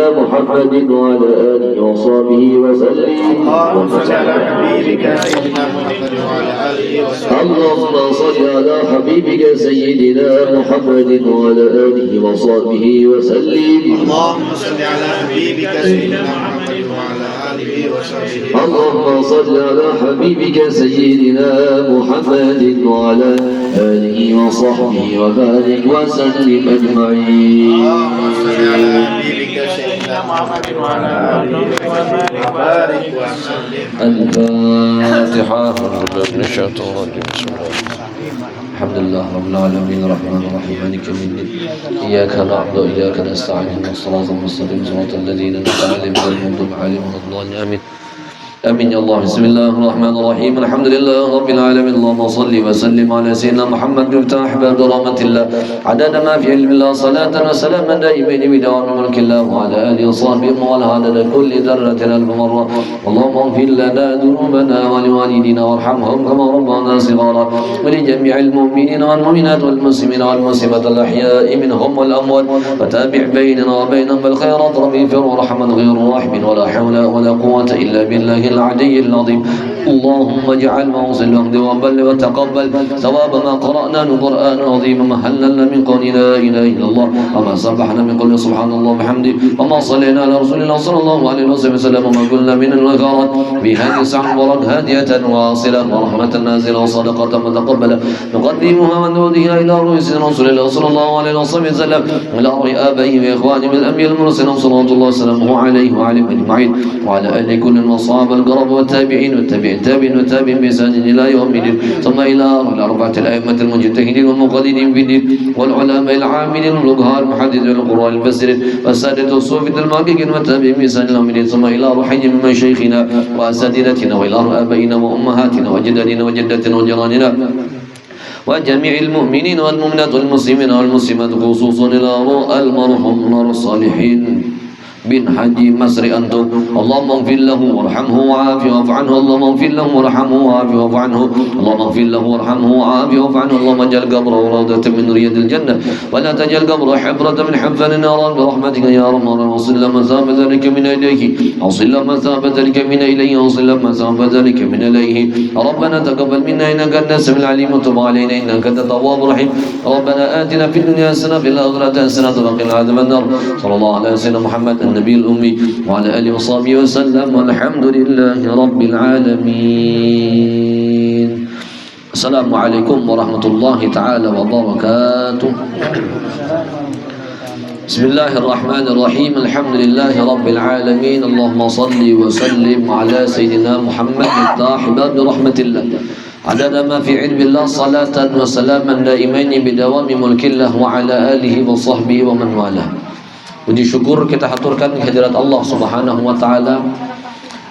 سيدنا محمد وعلى آله وصحبه وسلم. اللهم صل على حبيبك سيدنا محمد وعلى آله وصحبه. اللهم صل على حبيبك سيدنا محمد وعلى آله وصحبه وسلم. اللهم صل على حبيبك سيدنا محمد وعلى آله وصحبه. اللهم صل على حبيبك سيدنا محمد وعلى آله وصحبه وبارك وسلم أجمعين. اللهم صل على حبيبك سيدنا محمد وعلى آله وصحبه وبارك وسلم. الفاتحة. من الشيطان الرجيم. بسم الله الحمد لله رب العالمين الرحمن الرحيم مالك يوم الدين إياك نعبد وإياك نستعين اهدنا الصراط المستقيم صراط الذين أنعمت عليهم غير المغضوب عليهم ولا الضالين آمين. آمين يا الله. بسم الله الرحمن الرحيم الحمد لله رب العالمين اللهم صل وسلم على سيدنا محمد مفتاح باب رحمة الله عدد ما في علم الله صلاة وسلاما دائمين بدوام ملك الله وعلى آله وصحبه وعلى عدد كل ذرة ألف مرة. اللهم اغفر لنا ذنوبنا ولوالدينا وارحمهم كما ربنا صغارا ولجميع المؤمنين والمؤمنات والمسلمين والمسلمات الأحياء منهم والأموات وتابع بيننا وبينهم بالخيرات ربي اغفر وارحم غير راحم ولا حول ولا قوة إلا بالله العلي العظيم. اللهم اجعل موصل الوقت وبلغ وتقبل ثواب ما قرأنا القرآن العظيم وما هللنا من قول لا إله إلا الله وما سبحنا من قول سبحان الله وبحمده وما صلينا على رسول الله صلى الله عليه وسلم وما قلنا من الخيرات بهذه الساعة ورد هادية واصلة ورحمة نازلة وصدقة متقبلة نقدمها ونوديها إلى رؤوس رسول الله صلى الله عليه وسلم إلى رؤي آبائه وإخوانه من الأنبياء المرسلين صلى الله وسلم عليه وعلى أجمعين وعلى آل كل المصاب القرب والتابعين والتابعين بإحسان إلى يوم الدين ثم إلى الأربعة الأئمة المجتهدين والمقلدين في الدين والعلماء العاملين والفقهاء المحدثين والقراء المفسرين والسادة الصوفية المحققين والتابعين بإحسان إلى يوم الدين ثم إلى روحي من مشايخنا وأساتذتنا وإلى آبائنا وأمهاتنا وجدادنا وجداتنا وجيراننا وجميع المؤمنين والمؤمنات والمسلمين والمسلمات خصوصا إلى المرحوم الصالحين بن حجي مسري أنتم اللهم اغفر له وارحمه وعافه واعف عنه اللهم اغفر له وارحمه وعافه واعف عنه اللهم اغفر له وارحمه وعافه واعف عنه اللهم اجعل قبره روضة من رياض الجنة ولا تجعل قبره حفرة من حفر النار برحمتك يا رب وصل مثاب ذلك من إليه وصل مثاب ذلك من إليه وصل مثاب ذلك من إليه ربنا تقبل منا إنك أنت السميع العليم وتب علينا إنك أنت التواب الرحيم ربنا آتنا في الدنيا حسنة في الآخرة حسنة وقنا عذاب النار صلى الله على سيدنا محمد النبي الأمي وعلى آله وصحبه وسلم والحمد لله رب العالمين. السلام عليكم ورحمة الله تعالى وبركاته. بسم الله الرحمن الرحيم الحمد لله رب العالمين اللهم صل وسلم على سيدنا محمد مفتاح باب رحمة الله عدد ما في علم الله صلاة وسلاما دائمين بدوام ملك الله وعلى آله وصحبه ومن والاه. Puji syukur kita haturkan kehadirat Allah Subhanahu wa taala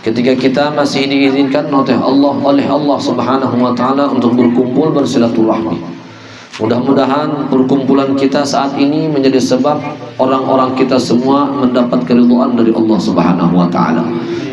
ketika kita masih diizinkan oleh Allah Subhanahu wa taala untuk berkumpul bersilaturahmi. Mudah-mudahan perkumpulan kita saat ini menjadi sebab orang-orang kita semua mendapat keridhaan dari Allah Subhanahu wa taala.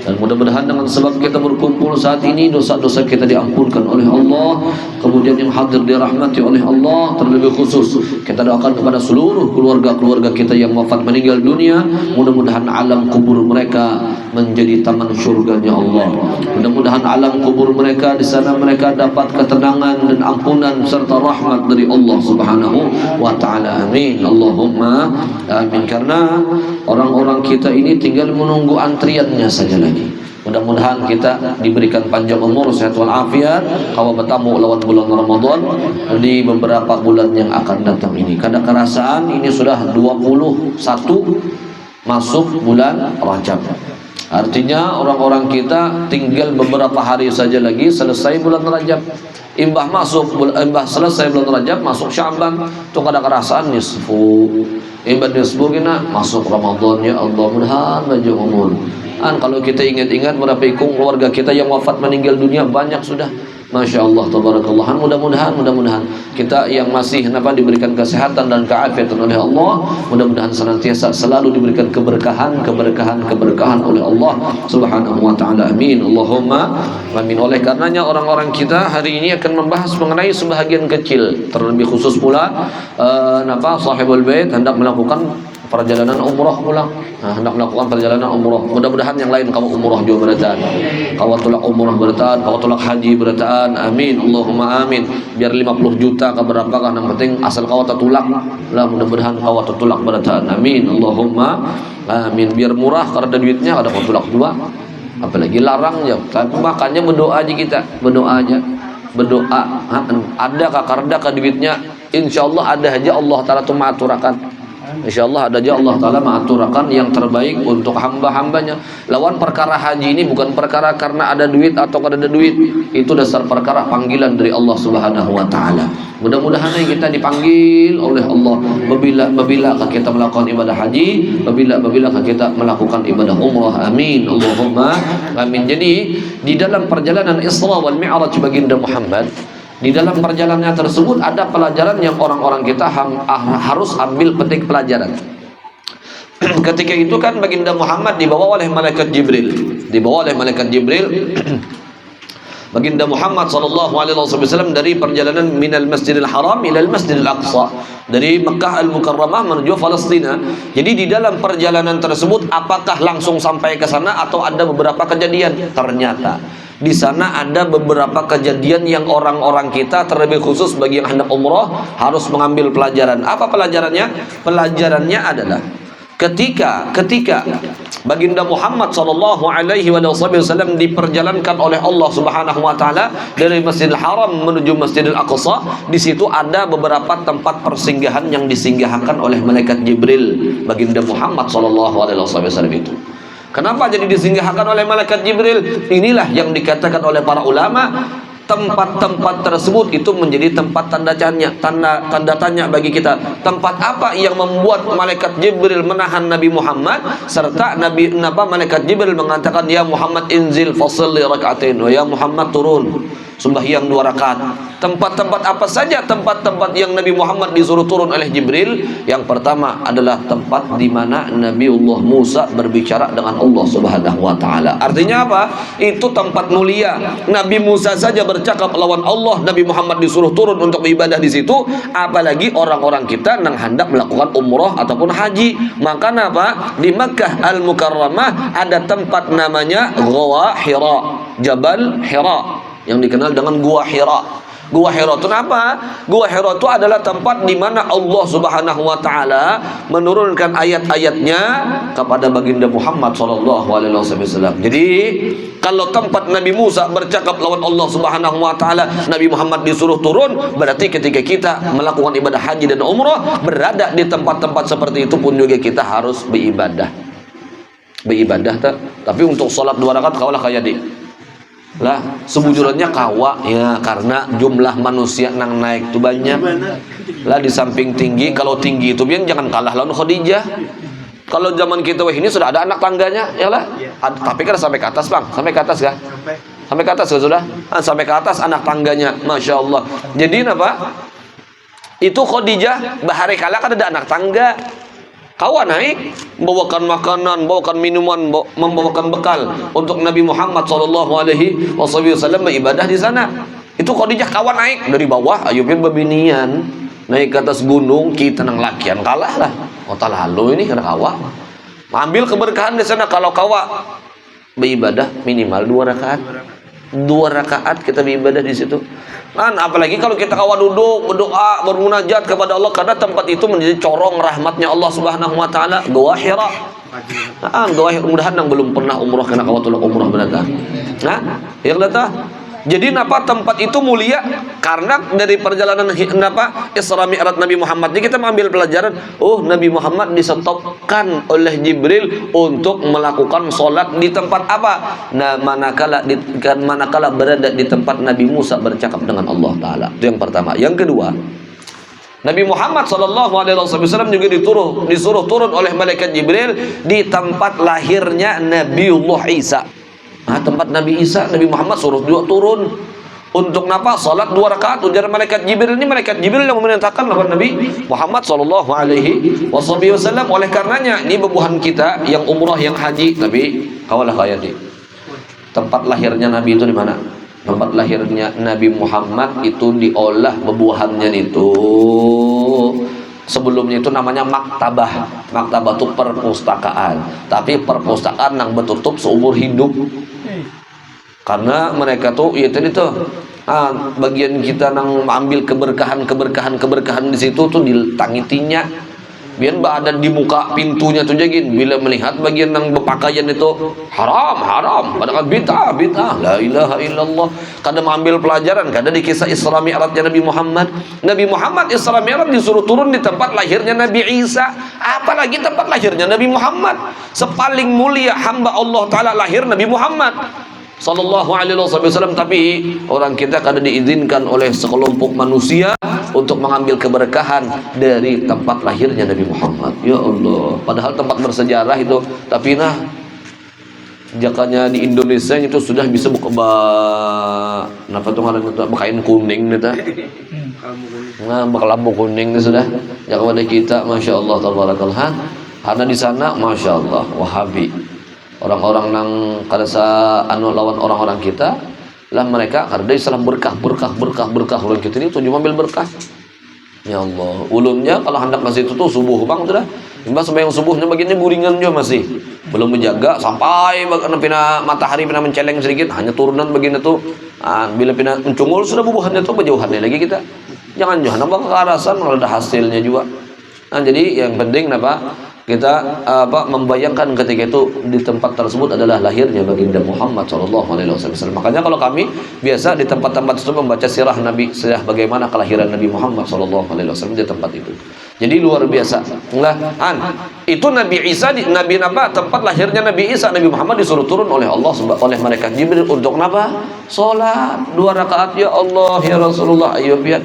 Dan mudah-mudahan dengan sebab kita berkumpul saat ini dosa-dosa kita diampunkan oleh Allah, kemudian yang hadir dirahmati oleh Allah. Terlebih khusus kita doakan kepada seluruh keluarga-keluarga kita yang wafat meninggal dunia, mudah-mudahan alam kubur mereka menjadi taman surganya Allah. Mudah-mudahan alam kubur mereka di sana mereka dapat ketenangan dan ampunan serta rahmat dari Allah Subhanahu wa taala. Amin. Allahumma amin. Karena orang-orang kita ini tinggal menunggu antriannya saja lagi. Mudah-mudahan kita diberikan panjang umur, sehat walafiat, kawa bertamu lawan bulan Ramadan di beberapa bulan yang akan datang ini. Kada kerasaan ini sudah 21 masuk bulan Rajab. Artinya orang-orang kita tinggal beberapa hari saja lagi selesai bulan Rajab. Imbah selesai bulan Rajab masuk Sya'ban, tu kada kerasaan nisfu. Imbah nisfu kena masuk Ramadan. Ya Allah, mudah-mudahan panjang umur. Kalau kita ingat-ingat berapa ikung keluarga kita yang wafat meninggal dunia banyak sudah. Masya Allah, tabarakallah. Mudah-mudahan kita yang masih diberikan kesehatan dan keafiatan oleh Allah, mudah-mudahan senantiasa selalu diberikan keberkahan oleh Allah Subhanahu wa taala. Amin. Allahumma amin. Oleh karenanya orang-orang kita hari ini akan membahas mengenai sebahagian kecil, terlebih khusus pula sahibul bait hendak melakukan perjalanan umroh pulang. Hendak melakukan perjalanan umroh. Mudah-mudahan yang lain kamu umroh juga berataan. Kau tulak umroh berataan, kau tulak haji berataan. Amin. Allahumma amin. Biar 50 juta ke berapakah, yang penting asal kau tertulak. Lah mudah-mudahan kau tertulak berataan. Amin. Allahumma amin. Biar murah karena ada duitnya, ada kau tulak juga. Apalagi larang ya. Makanya berdoa aja kita, berdoa aja. Berdoa. Ada karda ke duitnya. Insyaallah ada aja Allah Ta'ala tu mengaturakan. InsyaAllah ada aja Allah Ta'ala mengaturakan yang terbaik untuk hamba-hambanya. Lawan perkara haji ini bukan perkara karena ada duit atau kada ada duit. Itu dasar perkara panggilan dari Allah Subhanahu Wa Ta'ala. Mudah-mudahan kita dipanggil oleh Allah. Bila kita melakukan ibadah haji, bila kita melakukan ibadah umrah. Amin. Allahumma amin. Jadi di dalam perjalanan Isra wal Mi'raj baginda Muhammad, di dalam perjalanannya tersebut ada pelajaran yang orang-orang kita harus ambil petik pelajaran. Ketika itu kan baginda Muhammad dibawa oleh malaikat Jibril. Baginda Muhammad SAW dari perjalanan minal Masjidil Haram ilal Masjidil Aqsa, dari Mekah Al-Mukarramah menuju Palestina. Jadi di dalam perjalanan tersebut apakah langsung sampai ke sana atau ada beberapa kejadian? Ternyata di sana ada beberapa kejadian yang orang-orang kita, terlebih khusus bagi yang hendak umroh, harus mengambil pelajaran. Apa pelajarannya? Pelajarannya adalah ketika baginda Muhammad SAW diperjalankan oleh Allah Subhanahu Wa Taala dari Masjidil Haram menuju Masjidil Aqsa, di situ ada beberapa tempat persinggahan yang disinggahakan oleh malaikat Jibril baginda Muhammad SAW itu. Kenapa jadi disinggahakan oleh malaikat Jibril? Inilah yang dikatakan oleh para ulama, tempat-tempat tersebut itu menjadi tempat tanda tanya bagi kita. Tempat apa yang membuat malaikat Jibril menahan Nabi Muhammad, serta malaikat Jibril mengatakan, ya Muhammad inzil fasalli rakaatain, ya Muhammad turun sembahyang 2 rakaat. Tempat-tempat apa saja tempat-tempat yang Nabi Muhammad disuruh turun oleh Jibril? Yang pertama adalah tempat di mana Nabiullah Musa berbicara dengan Allah Subhanahu Wa Taala. Artinya apa? Itu tempat mulia. Nabi Musa saja bercakap lawan Allah, Nabi Muhammad disuruh turun untuk beribadah di situ. Apalagi orang-orang kita yang hendak melakukan umroh ataupun haji. Maka apa? Di Makkah Al-Mukarramah ada tempat namanya Gua Hira, Jabal Hira, yang dikenal dengan Gua Hira. Gua Hira itu apa? Gua Hira itu adalah tempat di mana Allah Subhanahu Wa Taala menurunkan ayat-ayatnya kepada baginda Muhammad SAW. Jadi kalau tempat Nabi Musa bercakap lawan Allah Subhanahu Wa Taala, Nabi Muhammad disuruh turun, berarti ketika kita melakukan ibadah haji dan umrah, berada di tempat-tempat seperti itu pun juga kita harus beribadah. Tapi untuk sholat 2 rakaat kaulah kayak di lah sebujurnya kawa ya, karena jumlah manusia nang naik itu banyak lah. Di samping tinggi, kalau tinggi itu biar jangan kalah lawan Khadijah. Kalau zaman kita ini sudah ada anak tangganya ya lah, tapi kan sampai ke atas bang, sampai ke atas kah? Sampai ke atas kah sudah? Sampai ke atas anak tangganya, masya Allah. Jadi apa? Itu Khadijah bahari kala kan ada anak tangga. Kawan naik, membawakan makanan, membawakan minuman, membawakan bekal untuk Nabi Muhammad SAW beribadah di sana. Itu Khadijah kawan naik dari bawah, ayubin babinian naik ke atas gunung, kita nang lakian kalah lah. Kota lalu ini kena kawa, ambil keberkahan di sana. Kalau kawa beribadah minimal 2 rakaat. 2 rakaat kita beribadah di situ. Kan apalagi kalau kita kawan duduk berdoa bermunajat kepada Allah, karena tempat itu menjadi corong rahmatnya Allah Subhanahu Wa Taala. Gua Hira. Gua Hira, mudahan yang belum pernah umrah kena kawatul umrah berada. Yang datang. Jadi tempat itu mulia karena dari perjalanan Isra Mi'raj Nabi Muhammad ini kita mengambil pelajaran. Nabi Muhammad disetopkan oleh Jibril untuk melakukan sholat di tempat apa? Nah, manakala berada di tempat Nabi Musa bercakap dengan Allah Ta'ala. Itu yang pertama. Yang kedua, Nabi Muhammad SAW juga disuruh turun oleh malaikat Jibril di tempat lahirnya Nabiullah Isa. Tempat Nabi Isa, Nabi Muhammad suruh juga turun untuk salat 2 rakaat. Ujar malaikat Jibril ini, malaikat Jibril yang memerintahkan kepada Nabi Muhammad SAW. Oleh karenanya ini bebuhan kita yang umrah yang haji, tapi kawalah kayak di tempat lahirnya Nabi itu di mana? Tempat lahirnya Nabi Muhammad itu diolah bebuhannya itu Sebelumnya itu namanya maktabah. Maktabah itu perpustakaan. Tapi perpustakaan yang bertutup seumur hidup. Karena mereka tuh ya tadi tuh bagian kita nang ambil keberkahan di situ tuh ditangitinya. Biar ada di muka pintunya tuh jagin bila melihat bagian yang berpakaian itu haram padahal bid'ah la ilaha illallah. Kadang mengambil pelajaran kadang di kisah Isra Mi'rajnya Nabi Muhammad Isra Mi'raj disuruh turun di tempat lahirnya Nabi Isa, apalagi tempat lahirnya Nabi Muhammad. Sepaling mulia hamba Allah Ta'ala lahir Nabi Muhammad Sallallahu alaihi wasallam, tapi orang kita kadang diizinkan oleh sekelompok manusia untuk mengambil keberkahan dari tempat lahirnya Nabi Muhammad. Ya Allah, padahal tempat bersejarah itu, tapi jakanya di Indonesia itu sudah bisa buka napa tuh ngaranna kain kuning eta. Lampu kuning itu sudah. Jaka pada kita Masya Allah tabarakallah. Karena di sana Masya Allah Wahabi. Orang-orang yang kada lawan orang-orang kita lah mereka kada istilah berkah orang kita ini tujuh ambil berkah. Ya Allah, ulumnya kalau hendak masih itu tuh subuh bang sudah. Imbas sembahyang subuhnya bagiannya buringan juga masih. Belum menjaga sampai pina matahari pina menceleng sedikit, hanya turunan bagian itu. Bila pina mencungul sudah bubuhannya tuh berjauhannya lagi kita. Jangan nambah kekerasan kalau ada hasilnya juga. Jadi yang penting kita membayangkan ketika itu di tempat tersebut adalah lahirnya baginda Muhammad SAW. Makanya kalau kami biasa di tempat-tempat itu membaca sirah Nabi, sirah bagaimana kelahiran Nabi Muhammad SAW di tempat itu. Jadi luar biasa. Itu Nabi Isa, tempat lahirnya Nabi Isa, Nabi Muhammad disuruh turun oleh Allah oleh malaikat Jibril untuk salat 2 rakaat. Ya Allah ya Rasulullah, ayo biar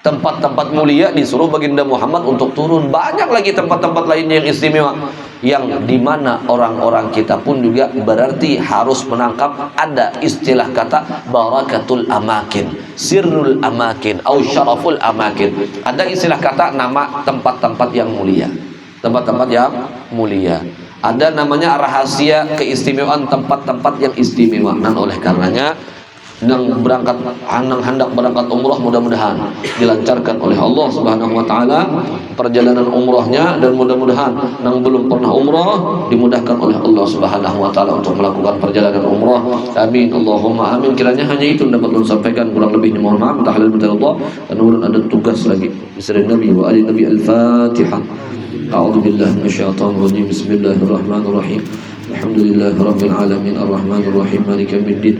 tempat-tempat mulia disuruh baginda Muhammad untuk turun. Banyak lagi tempat-tempat lainnya yang istimewa, yang dimana orang-orang kita pun juga berarti harus menangkap ada istilah kata barakatul amakin, sirrul amakin, au syaraful amakin. Ada istilah kata nama tempat-tempat yang mulia, tempat-tempat yang mulia. Ada namanya rahasia keistimewaan tempat-tempat yang istimewa. Dan oleh karenanya hendak berangkat umrah mudah-mudahan dilancarkan oleh Allah Subhanahu wa taala perjalanan umrahnya, dan mudah-mudahan yang belum pernah umrah dimudahkan oleh Allah Subhanahu wa taala untuk melakukan perjalanan umrah. Amin Allahumma amin. Kiranya hanya itu yang dapat saya sampaikan, kurang lebihnya mohon maaf. Tahlil minta Allah, karena ada tugas lagi. Bismillahirrahmanirrahim. Wa ali Nabi Al-Fatihah. A'udzu billahi minasyaitonir rajim. Bismillahirrahmanirrahim. Alhamdulillahirabbil alamin arrahmanir rahim maliki yaumiddin.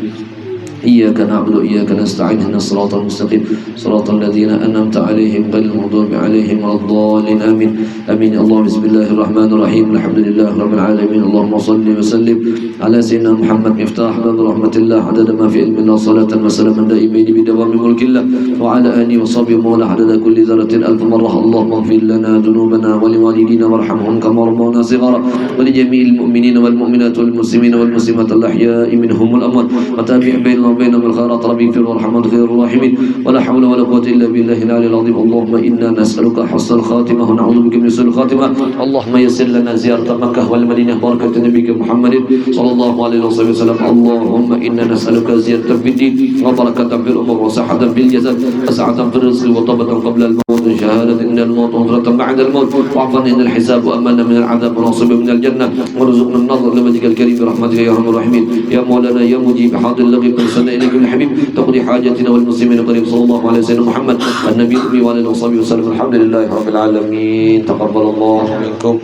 إياك نعبد وإياك نستعين اهدنا الصراط المستقيم صراط الذين أنعمت عليهم غير المغضوب عليهم ولا الضالين آمين آمين. اللهم بسم الله الرحمن الرحيم الحمد لله رب العالمين اللهم صل وسلم على سيدنا محمد مفتاح باب رحمة الله عدد ما في علم الله صلاة وسلاما دائمين بدوام ملك الله وعلى آله وصحبه ومن عدد كل ذرة ألف مرة. اللهم اغفر لنا ذنوبنا ولوالدينا وارحمهم كما ربونا صغارا ولجميع المؤمنين والمؤمنات والمسلمين والمسلمات الأحياء منهم والأموات وتابع بيننا وبينهم الخيرات ربي اغفر وارحم خير الراحمين ولا حول ولا قوة إلا بالله العلي العظيم. اللهم إنا نسألك حسن الخاتمة ونعوذ بك من سوء الخاتمة. اللهم يسر لنا زيارة مكة والمدينة بركة نبيك محمد صلى الله عليه وسلم. اللهم إنا نسألك زيارة في الدين وبركة في الأمور وصحة في الجسد وسعة في الرزق وطبة قبل الموت شهادة إن الموت وفرة بعد الموت وعفوا إن الحساب وأمانا من العذاب ونصيب من الجنة وارزقنا النظر لوجهك الكريم برحمتك يا أرحم الراحمين. يا مولانا يا مجيب حاضر اللغي إليك الحبيب تقضي حاجتنا والمسلمين القريب صلى الله عليه وسلم محمد النبي الأمي وعلى آله وصحبه وسلم. الحمد لله رب العالمين. تقبل الله منكم.